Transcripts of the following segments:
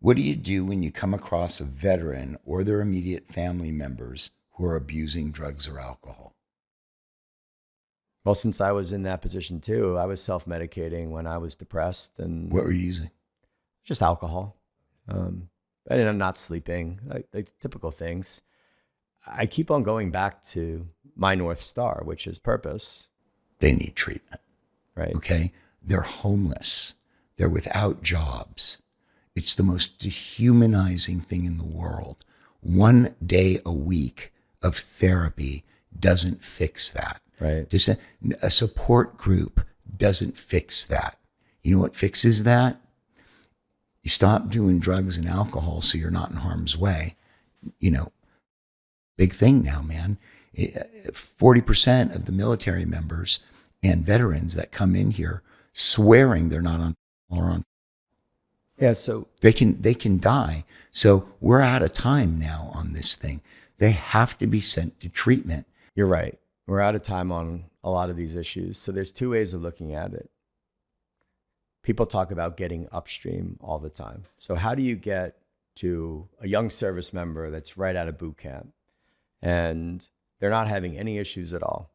What do you do when you come across a veteran or their immediate family members who are abusing drugs or alcohol? Well, since I was in that position too, I was self-medicating when I was depressed and What were you using? just alcohol. And I'm not sleeping, like typical things. I keep on going back to my North Star, which is purpose, They need treatment. right? Okay? They're homeless. They're without jobs. It's the most dehumanizing thing in the world. 1 day a week of therapy doesn't fix that. Right. Just a support group doesn't fix that. You know what fixes that? You stop doing drugs and alcohol so you're not in harm's way. You know, big thing now, man. 40% of the military members and veterans that come in here swearing they're not on or on. Yeah. So They can die. So we're out of time now on this thing. They have to be sent to treatment. you're right. We're out of time on a lot of these issues. So there's two ways of looking at it. People talk about getting upstream all the time. So how do you get to a young service member that's right out of boot camp and they're not having any issues at all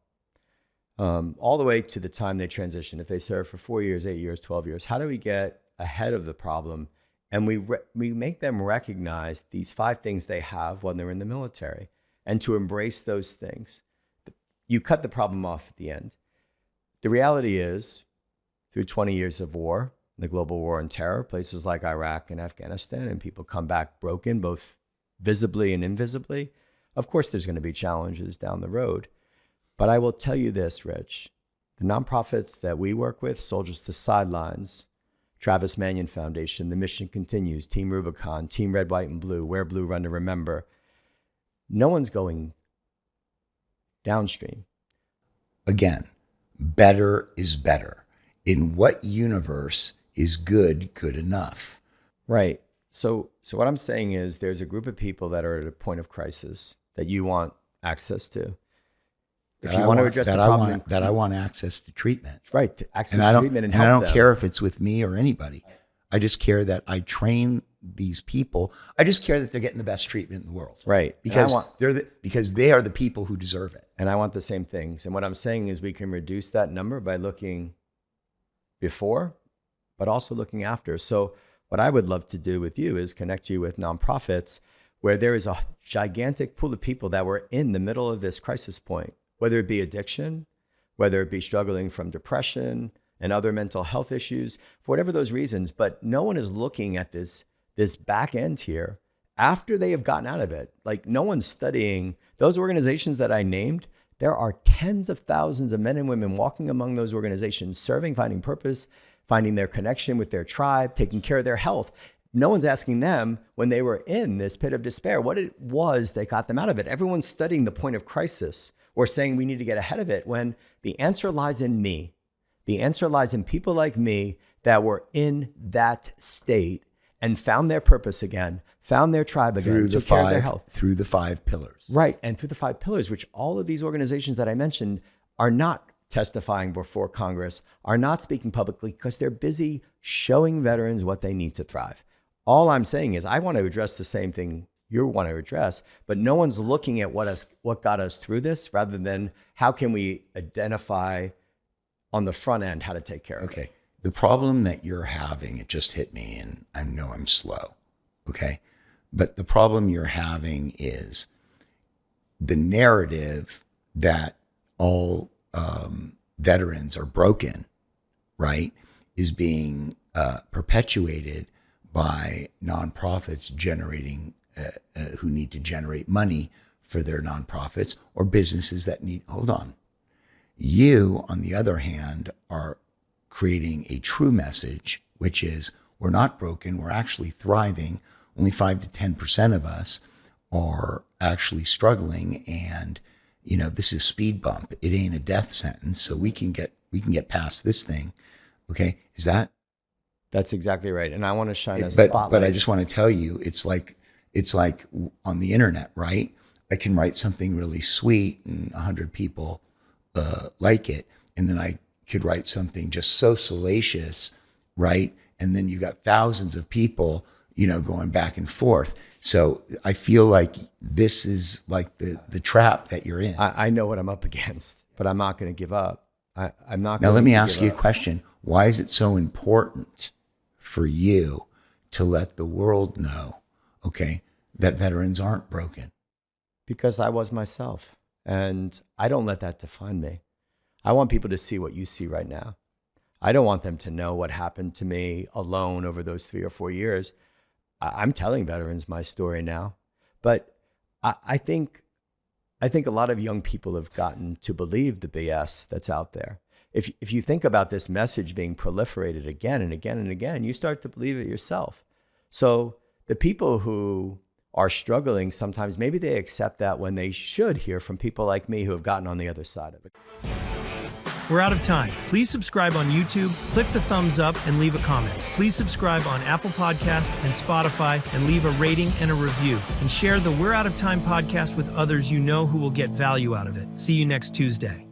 the way to the time they transition? If they serve for 4 years, 8 years, 12 years, how do we get ahead of the problem? And we make them recognize these 5 things they have when they're in the military and to embrace those things. You cut the problem off at the end. The reality is, through 20 years of war, the global war on terror, places like Iraq and Afghanistan, and people come back broken, both visibly and invisibly. Of course, there's going to be challenges down the road. But I will tell you this, Rich, the nonprofits that we work with, Soldiers to Sidelines, Travis Manion Foundation, The Mission Continues, Team Rubicon, Team Red, White, and Blue, Wear Blue, Run to Remember, no one's going downstream. Again, better is better. In what universe is good enough? Right. So what I'm saying is there's a group of people that are at a point of crisis that you want access to. If you want to address the problem, I want access to treatment. right, to access And treatment and help I don't them. care if it's with me or anybody. I just care that I train these people. I just care that they're getting the best treatment in the world. Right. Because because they are the people who deserve it. And I want the same things. And what I'm saying is we can reduce that number by looking before, but also looking after. So what I would love to do with you is connect you with nonprofits where there is a gigantic pool of people that were in the middle of this crisis point, whether it be addiction, whether it be struggling from depression and other mental health issues, for whatever those reasons. But no one is looking at this back end here after they have gotten out of it. Like, no one's studying those organizations that I named. There are tens of thousands of men and women walking among those organizations, serving, finding purpose, finding their connection with their tribe, taking care of their health. No one's asking them when they were in this pit of despair, what it was that got them out of it. Everyone's studying the point of crisis or saying we need to get ahead of it, when the answer lies in me. The answer lies in people like me that were in that state and found their purpose again, found their tribe again, took care of their health. Through the 5 pillars. Right. And through the 5 pillars, which all of these organizations that I mentioned are not testifying before Congress, are not speaking publicly because they're busy showing veterans what they need to thrive. All I'm saying is I want to address the same thing you want to address, but no one's looking at what got us through this, rather than how can we identify on the front end how to take care of it. Okay. The problem that you're having, it just hit me, and I know I'm slow. Okay. But the problem you're having is the narrative that all veterans are broken, right, is being perpetuated by nonprofits generating who need to generate money for their nonprofits, or businesses that need, hold on. You, on the other hand, are creating a true message, which is we're not broken, we're actually thriving. Only 5 to 10% of us are actually struggling, and this is speed bump. It ain't a death sentence, so we can get past this thing. Okay, is that? That's exactly right. And I want to shine a spotlight. But I just want to tell you, it's like on the internet, right? I can write something really sweet and 100 people like it, and then I could write something just so salacious, right? And then you got thousands of people, going back and forth. So I feel like this is like the trap that you're in. I know what I'm up against, but I'm not going to give up. I'm not. Now, let me ask you a question. Why is it so important for you to let the world know, okay, that veterans aren't broken? Because I was myself, and I don't let that define me. I want people to see what you see right now. I don't want them to know what happened to me alone over those 3 or 4 years. I'm telling veterans my story now, but I think a lot of young people have gotten to believe the BS that's out there. If you think about this message being proliferated again and again and again, you start to believe it yourself. So the people who are struggling, sometimes maybe they accept that when they should hear from people like me who have gotten on the other side of it. We're out of time. Please subscribe on YouTube, click the thumbs up, and leave a comment. Please subscribe on Apple Podcast and Spotify and leave a rating and a review. And share the We're Out of Time podcast with others you know who will get value out of it. See you next Tuesday.